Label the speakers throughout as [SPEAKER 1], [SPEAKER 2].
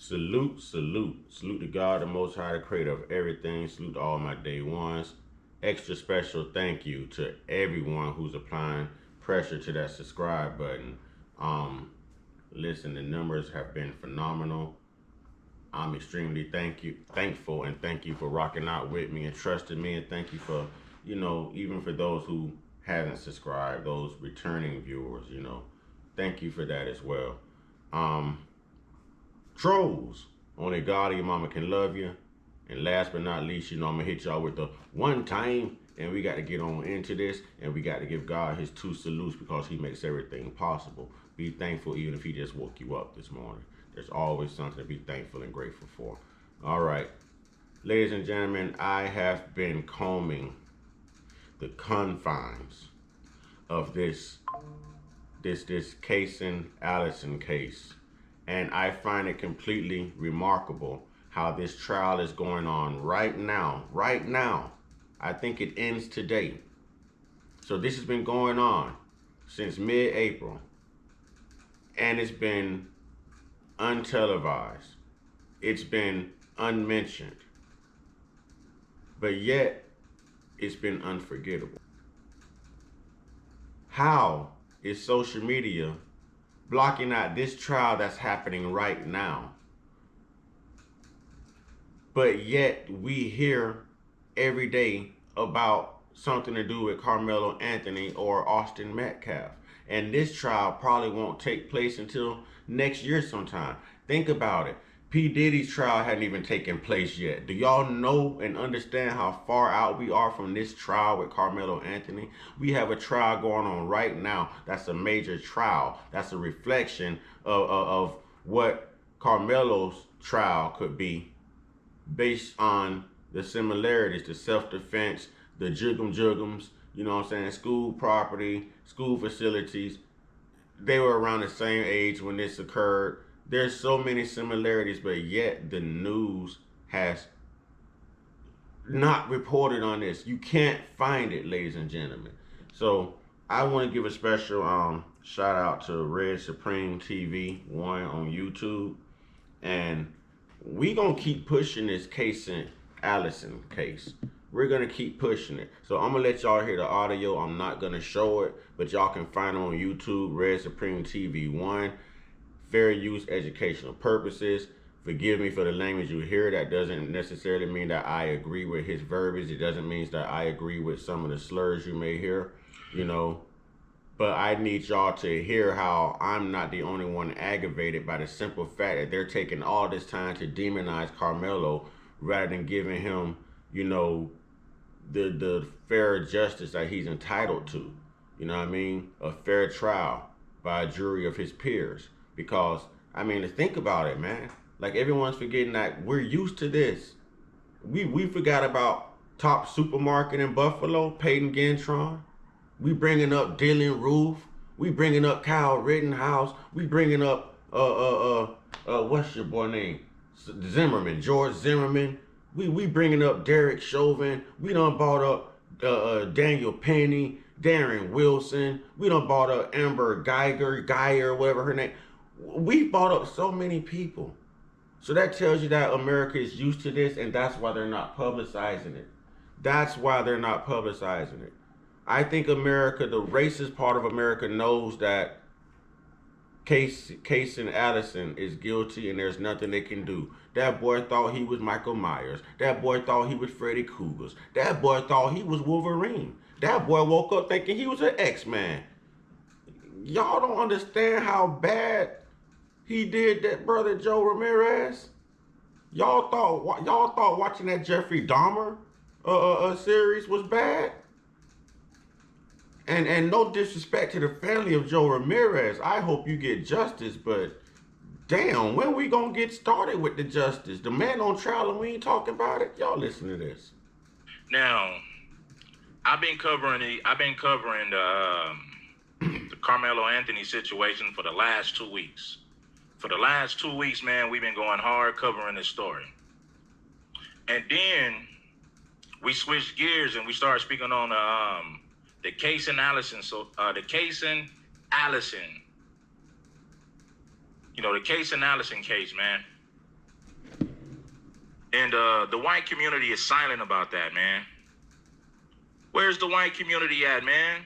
[SPEAKER 1] Salute, salute. Salute to God, the Most High, the creator of everything. Salute to all my day ones. Extra special thank you to everyone who's applying pressure to that subscribe button. Listen, the numbers have been phenomenal. I'm extremely thankful, and thank you for rocking out with me and trusting me, and thank you for, even for those who haven't subscribed, those returning viewers, thank you for that as well. Um, Trolls, only God and your mama can love you. And last but not least, I'm gonna hit y'all with the one time, and we got to get on into this, and we got to give God his two salutes because he makes everything possible. Be thankful even if he just woke you up this morning. There's always something to be thankful and grateful for. All right, ladies and gentlemen, I have been combing the confines of this Caysen Allison case, and I find it completely remarkable how this trial is going on right now. Right now, I think it ends today. So this has been going on since mid-April, and it's been untelevised. It's been unmentioned, but yet it's been unforgettable. How is social media blocking out this trial that's happening right now? But yet we hear every day about something to do with Karmelo Anthony or Austin Metcalf. And this trial probably won't take place until next year sometime. Think about it. P. Diddy's trial hadn't even taken place yet. Do y'all know and understand how far out we are from this trial with Karmelo Anthony? We have a trial going on right now. That's a major trial. That's a reflection of what Karmelo's trial could be based on the similarities, the self-defense, the jugums, school property, school facilities. They were around the same age when this occurred. There's so many similarities, but yet the news has not reported on this. You can't find it, ladies and gentlemen. So I want to give a special shout out to Red Supreme TV 1 on YouTube. And we gonna keep pushing this Caysen Allison case. We're gonna keep pushing it. So I'm gonna let y'all hear the audio. I'm not gonna show it, but y'all can find it on YouTube, Red Supreme TV 1. Fair use, educational purposes. Forgive me for the language you hear. That doesn't necessarily mean that I agree with his verbiage. It doesn't mean that I agree with some of the slurs you may hear, But I need y'all to hear how I'm not the only one aggravated by the simple fact that they're taking all this time to demonize Karmelo rather than giving him, the fair justice that he's entitled to. You know what I mean? A fair trial by a jury of his peers. Because, think about it, man. Like, everyone's forgetting that we're used to this. We forgot about Top Supermarket in Buffalo, Peyton Gentron. We bringing up Dylan Roof. We bringing up Kyle Rittenhouse. We bringing up, what's your boy name? Zimmerman, George Zimmerman. We bringing up Derek Chauvin. We done brought up Daniel Penny, Darren Wilson. We done brought up Amber Geyer, whatever her name. We brought up so many people. So that tells you that America is used to this, and that's why they're not publicizing it. That's why they're not publicizing it. I think America, the racist part of America, knows that Caysen Allison is guilty and there's nothing they can do. That boy thought he was Michael Myers. That boy thought he was Freddy Krueger. That boy thought he was Wolverine. That boy woke up thinking he was an X-Man. Y'all don't understand how bad he did that brother Joe Ramirez. Y'all thought watching that Jeffrey Dahmer series was bad. And no disrespect to the family of Joe Ramirez. I hope you get justice, but damn, when we gonna get started with the justice? The man on trial and we ain't talking about it? Y'all listen to this.
[SPEAKER 2] Now, I've been covering the Karmelo Anthony situation for the last 2 weeks. For the last 2 weeks, man, we've been going hard covering this story. And then we switched gears and we started speaking on the Caysen Allison. So the Caysen Allison, the Caysen Allison case, man. And the white community is silent about that, man. Where's the white community at, man?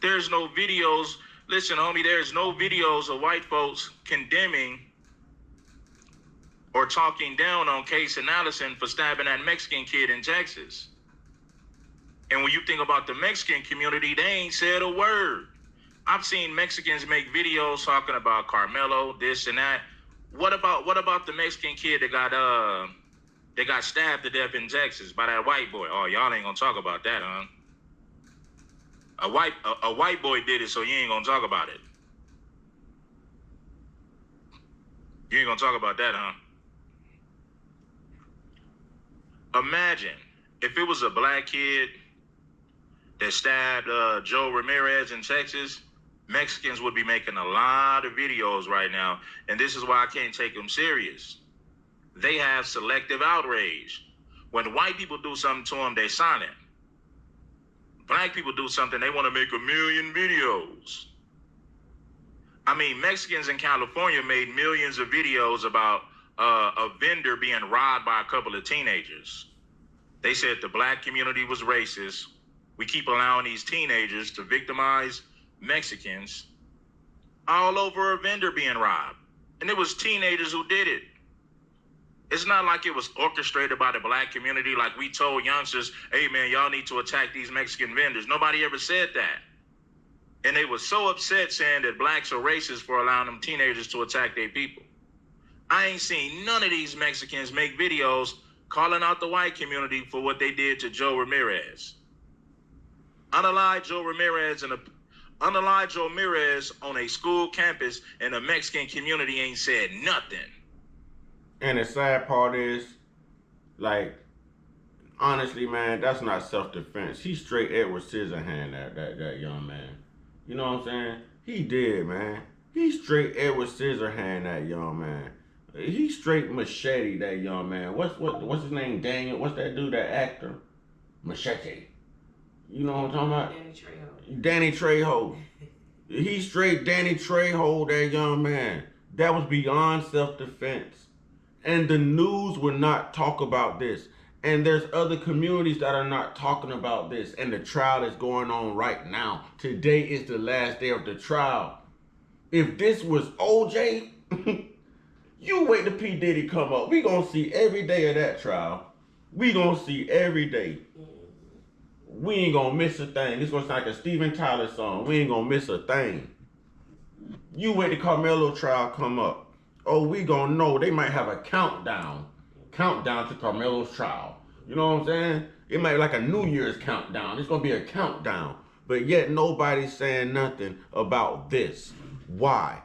[SPEAKER 2] There's no videos. Listen, homie, there's no videos of white folks condemning or talking down on Caysen Allison for stabbing that Mexican kid in Texas. And when you think about the Mexican community, they ain't said a word. I've seen Mexicans make videos talking about Karmelo, this and that. What about the Mexican kid that got stabbed to death in Texas by that white boy? Oh, y'all ain't gonna talk about that, huh? A white boy did it, so you ain't gonna talk about it. You ain't gonna talk about that, huh? Imagine if it was a black kid that stabbed Joe Ramirez in Texas. Mexicans would be making a lot of videos right now, and this is why I can't take them serious. They have selective outrage. When white people do something to them, they silent. Black people do something, they want to make 1 million videos. I mean, Mexicans in California made millions of videos about a vendor being robbed by a couple of teenagers. They said the black community was racist. We keep allowing these teenagers to victimize Mexicans all over a vendor being robbed. And it was teenagers who did it. It's not like it was orchestrated by the black community, like we told youngsters, hey man, y'all need to attack these Mexican vendors. Nobody ever said that. And they were so upset saying that blacks are racist for allowing them teenagers to attack their people. I ain't seen none of these Mexicans make videos calling out the white community for what they did to Joe Ramirez. Unalive Joe Ramirez on a school campus, and the Mexican community ain't said nothing.
[SPEAKER 1] And the sad part is, like, honestly, man, that's not self-defense. He straight Edward Scissorhand that young man. You know what I'm saying? He did, man. He straight Edward Scissorhand that young man. He straight machete that young man. What's his name? Daniel. What's that dude? That actor? Machete. You know what I'm talking about? Danny Trejo. He straight Danny Trejo that young man. That was beyond self-defense. And the news will not talk about this. And there's other communities that are not talking about this. And the trial is going on right now. Today is the last day of the trial. If this was OJ, you wait till P. Diddy come up. We gonna see every day of that trial. We gonna see every day. We ain't gonna miss a thing. This gonna sound like a Steven Tyler song. We ain't gonna miss a thing. You wait till Karmelo trial come up. Oh, we gonna know. They might have a countdown to Karmelo's trial. You know what I'm saying? It might be like a New Year's countdown. It's gonna be a countdown. But yet nobody's saying nothing about this. Why?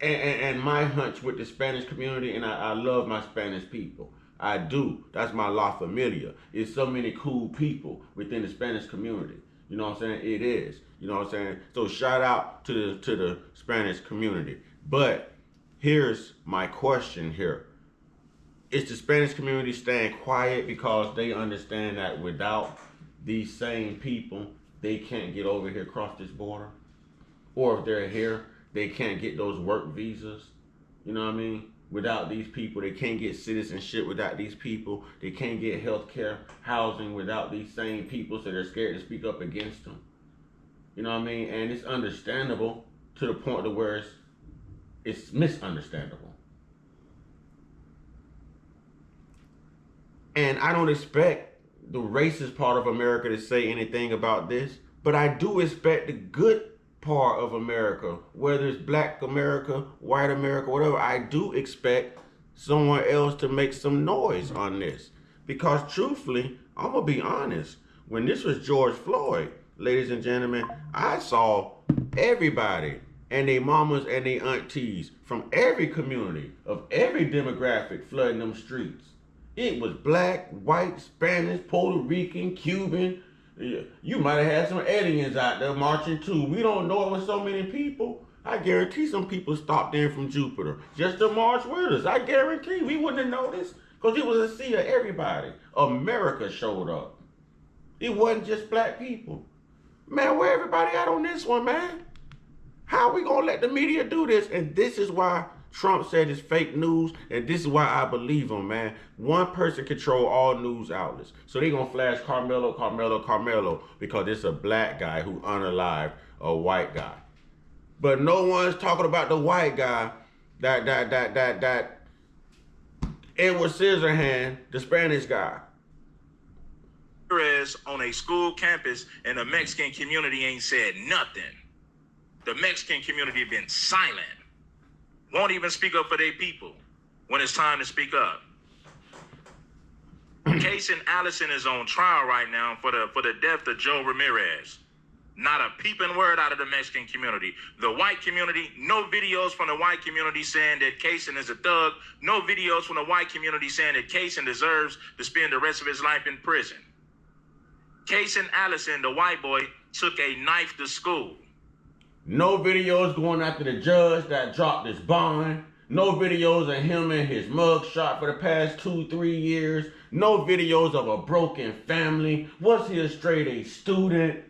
[SPEAKER 1] And my hunch with the Spanish community, and I love my Spanish people. I do. That's my La Familia. It's so many cool people within the Spanish community. You know what I'm saying? It is. You know what I'm saying? So shout out to the Spanish community. But here's my question here. Is the Spanish community staying quiet because they understand that without these same people, they can't get over here across this border? Or if they're here, they can't get those work visas? You know what I mean? Without these people, they can't get citizenship without these people. They can't get health care, housing without these same people, so they're scared to speak up against them. You know what I mean? And it's understandable to the point to where it's misunderstandable. And I don't expect the racist part of America to say anything about this, but I do expect the good part of America, whether it's black America, white America, whatever, I do expect someone else to make some noise on this. Because truthfully, I'm going to be honest, when this was George Floyd, ladies and gentlemen, I saw everybody and their mamas and their aunties from every community of every demographic flooding them streets. It was black, white, Spanish, Puerto Rican, Cuban. You might have had some aliens out there marching too. We don't know it was so many people. I guarantee some people stopped in from Jupiter just to march with us. I guarantee we wouldn't have noticed because it was a sea of everybody. America showed up. It wasn't just black people. Man, where everybody at on this one, man? How are we going to let the media do this? And this is why Trump said it's fake news, and this is why I believe him, man. One person control all news outlets. So they gonna flash Karmelo, Karmelo, Karmelo, because it's a black guy who unalived a white guy. But no one's talking about the white guy that Edward Scissorhand, the Spanish guy.
[SPEAKER 2] On a school campus, and the Mexican community ain't said nothing. The Mexican community been silent. Won't even speak up for their people when it's time to speak up. Caysen Allison is on trial right now for the death of Joe Ramirez. Not a peeping word out of the Mexican community. The white community, no videos from the white community saying that Caysen is a thug. No videos from the white community saying that Caysen deserves to spend the rest of his life in prison. Caysen Allison, the white boy, took a knife to school.
[SPEAKER 1] No videos going after the judge that dropped his bond. No videos of him and his mug shot for the past 2-3 years. No videos of a broken family. Was he a straight A student?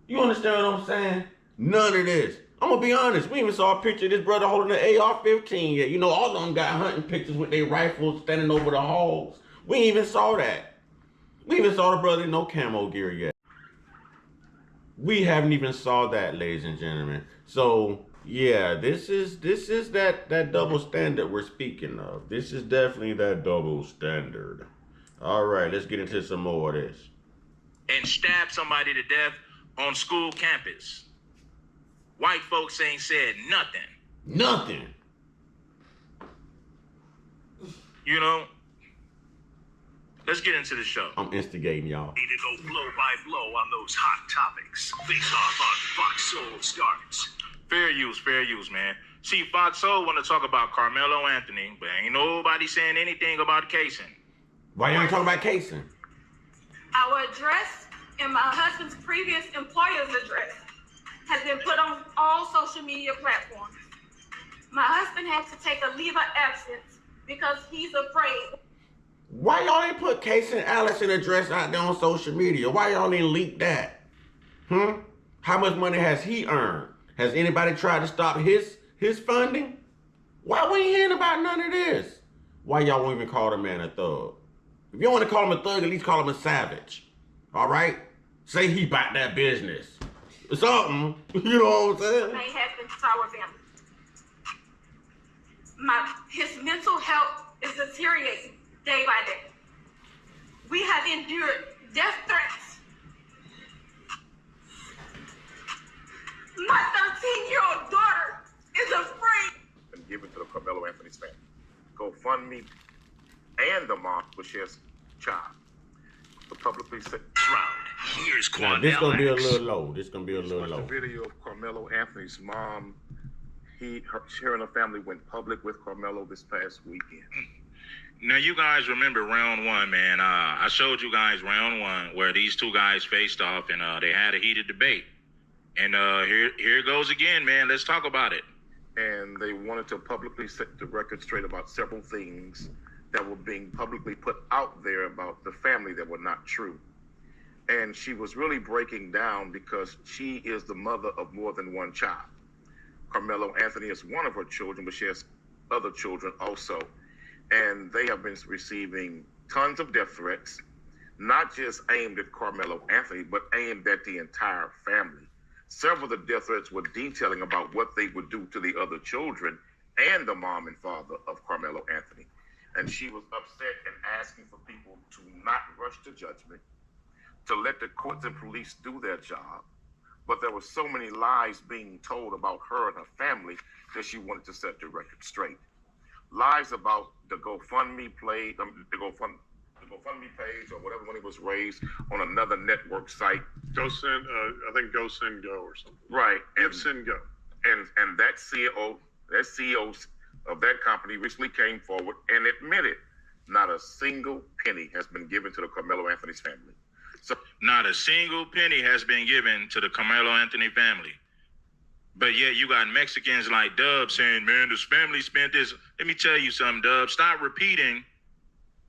[SPEAKER 1] You understand what I'm saying? None of this. I'm gonna be honest. We even saw a picture of this brother holding an AR-15 yet. You know, all of them got hunting pictures with their rifles standing over the hogs. We ain't even saw that. We even saw the brother in no camo gear yet. We haven't even saw that, ladies and gentlemen. So yeah, this is that double standard we're speaking of. This is definitely that double standard. All right, let's get into some more of this.
[SPEAKER 2] And stab somebody to death on school campus. White folks ain't said nothing.
[SPEAKER 1] Nothing.
[SPEAKER 2] You know? Let's get into the show.
[SPEAKER 1] I'm instigating y'all.
[SPEAKER 3] Need to go blow by blow on those hot topics. Face off on Fox Soul starts.
[SPEAKER 2] Fair use, man. See, Fox Soul want to talk about Karmelo Anthony, but ain't nobody saying anything about Caysen.
[SPEAKER 1] Why you ain't talking about Caysen?
[SPEAKER 4] Our address and my husband's previous employer's address has been put on all social media platforms. My husband has to take a leave of absence because he's afraid.
[SPEAKER 1] Why y'all ain't put Caysen Allison address out there on social media? Why y'all ain't leaked that? How much money has he earned? Has anybody tried to stop his funding? Why we ain't hearing about none of this? Why y'all won't even call the man a thug? If you don't want to call him a thug, at least call him a savage. All right? Say he bought that business. Something. You know what I'm saying?
[SPEAKER 4] My husband to our family. His mental health is deteriorating day by day. We have endured death threats. My 13-year-old daughter is afraid.
[SPEAKER 5] And given to the Karmelo Anthony's family. GoFundMe and the mom will share child. The publicly said
[SPEAKER 3] Round. Here's
[SPEAKER 1] Now,
[SPEAKER 3] Quandel.
[SPEAKER 1] this gonna be a little low. This gonna be a little
[SPEAKER 5] watched
[SPEAKER 1] low.
[SPEAKER 5] the video of Karmelo Anthony's mom. Her and her family went public with Karmelo this past weekend.
[SPEAKER 2] Now, you guys remember round one, man. I showed you guys round one where these two guys faced off and they had a heated debate. And here it goes again, man. Let's talk about it.
[SPEAKER 5] And they wanted to publicly set the record straight about several things that were being publicly put out there about the family that were not true. And she was really breaking down because she is the mother of more than one child. Karmelo Anthony is one of her children, but she has other children also. And they have been receiving tons of death threats, not just aimed at Karmelo Anthony, but aimed at the entire family. Several of the death threats were detailing about what they would do to the other children and the mom and father of Karmelo Anthony. And she was upset and asking for people to not rush to judgment, to let the courts and police do their job. But there were so many lies being told about her and her family that she wanted to set the record straight. Lies about the GoFundMe page, the GoFundMe page, or whatever money was raised on another network site.
[SPEAKER 6] I think Go Send Go or something.
[SPEAKER 5] Right.
[SPEAKER 6] Give Send Go.
[SPEAKER 5] And that CEO of that company recently came forward and admitted not a single penny has been given to the Karmelo Anthony's family. So
[SPEAKER 2] Not a single penny has been given to the Karmelo Anthony family. But yet you got Mexicans like Dub saying, man, this family spent this. Let me tell you something, Dub. Stop repeating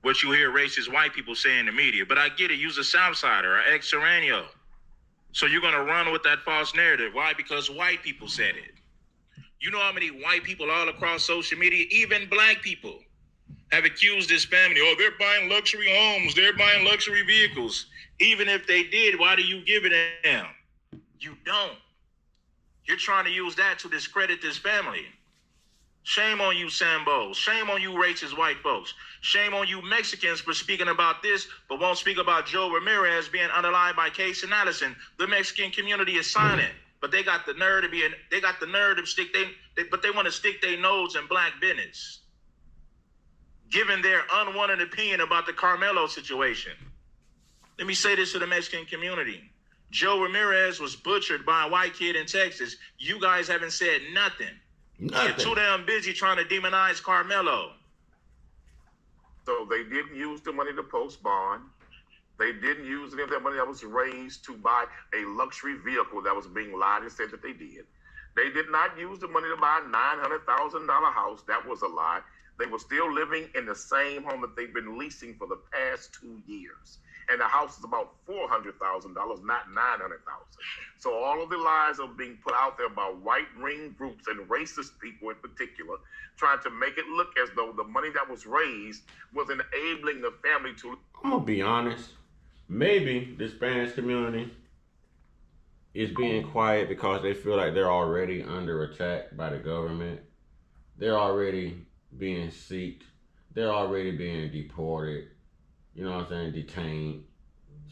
[SPEAKER 2] what you hear racist white people say in the media. But I get it. You's a Southsider, an ex-Serrano. So you're going to run with that false narrative. Why? Because white people said it. You know how many white people all across social media, even black people, have accused this family, oh, they're buying luxury homes, they're buying luxury vehicles. Even if they did, why do you give it to them? You don't. You're trying to use that to discredit this family. Shame on you, Sambo. Shame on you, racist white folks. Shame on you, Mexicans, for speaking about this, but won't speak about Joe Ramirez being unalived by Caysen Allison. The Mexican community is silent, but they got the nerve to stick but they want to stick their nose in black business, giving their unwanted opinion about the Karmelo situation. Let me say this to the Mexican community. Joe Ramirez was butchered by a white kid in Texas. You guys haven't said nothing. You're too damn busy trying to demonize Karmelo.
[SPEAKER 5] So they didn't use the money to post bond. They didn't use any of that money that was raised to buy a luxury vehicle that was being lied and said that they did. They did not use the money to buy a $900,000 house. That was a lie. They were still living in the same home that they've been leasing for the past 2 years. And the house is about $400,000, not $900,000. So all of the lies are being put out there by white ring groups and racist people in particular, trying to make it look as though the money that was raised was enabling the family to.
[SPEAKER 1] I'm gonna be honest. Maybe the Spanish community is being quiet because they feel like they're already under attack by the government. They're already being seeked. They're already being deported. You know what I'm saying? Detained.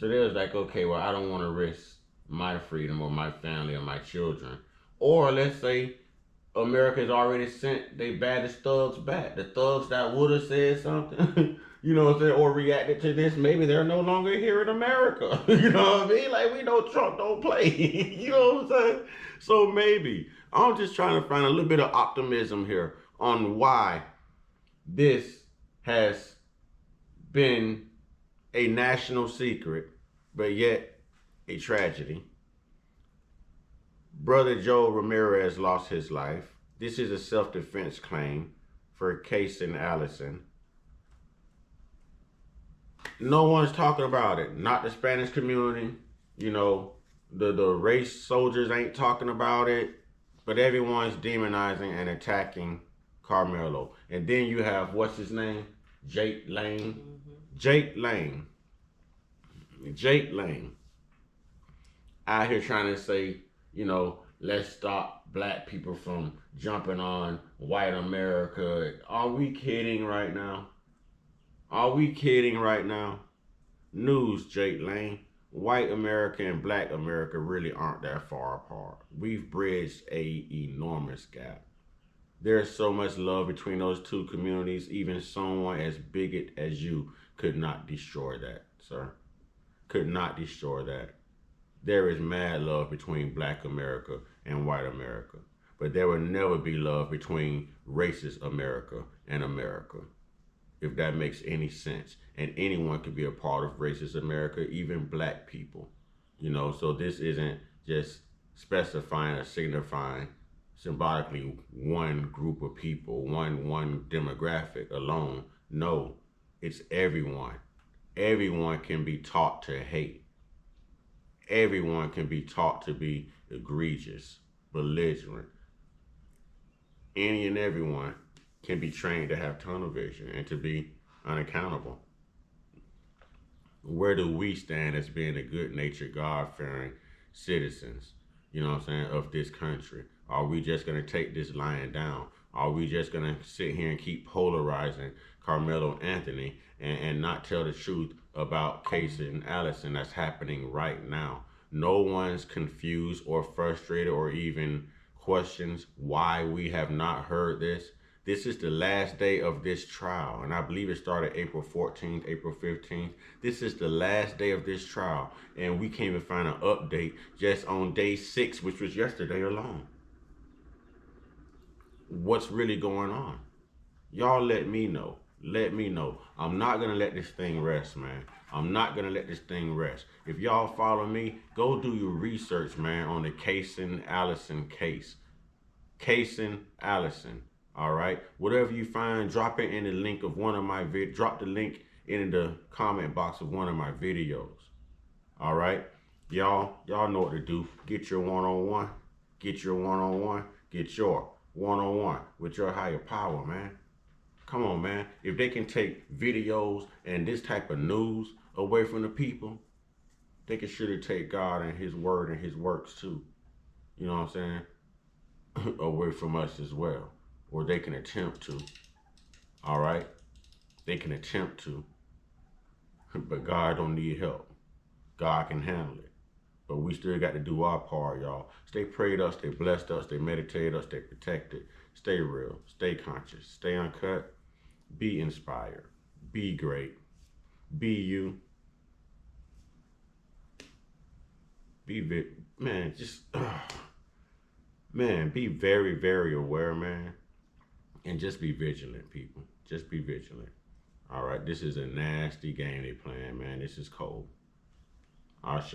[SPEAKER 1] So they was like, okay, well, I don't want to risk my freedom or my family or my children. Or let's say America's already sent their baddest thugs back. The thugs that would have said something, you know what I'm saying, or reacted to this, maybe they're no longer here in America. You know what I mean? Like, we know Trump don't play. You know what I'm saying? So maybe. I'm just trying to find a little bit of optimism here on why this has been a national secret, but yet a tragedy. Brother Joe Ramirez lost his life. This is a self-defense claim for Caysen Allison. No one's talking about it. Not the Spanish community. You know, the race soldiers ain't talking about it. But everyone's demonizing and attacking Karmelo. And then you have, what's his name? Jake Lane. Jake Lane out here trying to say, you know, let's stop black people from jumping on white America. Are we kidding right now? Are we kidding right now? News, Jake Lane. White America and black America really aren't that far apart. We've bridged a enormous gap. There's so much love between those two communities. Even someone as bigot as you could not destroy that, sir. Could not destroy that. There is mad love between black America and white America. But there will never be love between racist America and America, if that makes any sense. And anyone can be a part of racist America, even black people. You know, so this isn't just specifying or signifying symbolically one group of people, one demographic alone. No, it's everyone. Everyone can be taught to hate. Everyone can be taught to be egregious, belligerent. Any and everyone can be trained to have tunnel vision and to be unaccountable. Where do we stand as being a good-natured, God-fearing citizens, you know what I'm saying, of this country? Are we just going to take this lying down? Are we just going to sit here and keep polarizing Karmelo Anthony and not tell the truth about Caysen Allison that's happening right now? No one's confused or frustrated or even questions why we have not heard this. This is the last day of this trial, and I believe it started April 14th, April 15th. This is the last day of this trial, and we can't even find an update just on day 6, which was yesterday alone. What's really going on? Y'all let me know. Let me know. I'm not going to let this thing rest, man. I'm not going to let this thing rest. If y'all follow me, go do your research, man, on the Caysen Allison case. Caysen Allison. All right. Whatever you find, drop it in the link of one of my drop the link in the comment box of one of my videos. All right. Y'all know what to do. Get your one-on-one. Get your one-on-one. Get your one-on-one with your higher power, man. Come on, man. If they can take videos and this type of news away from the people, they can surely take God and his word and his works too. You know what I'm saying? Away from us as well. Or they can attempt to. All right? They can attempt to. But God don't need help. God can handle it. But we still got to do our part, y'all. Stay prayed up, stay blessed up, stay meditated up, stay protected, stay real, stay conscious, stay uncut, be inspired, be great, be you, man, just, man, be very, very aware, man, and just be vigilant, people. Just be vigilant. All right, this is a nasty game they playing, man. This is cold. Ashe.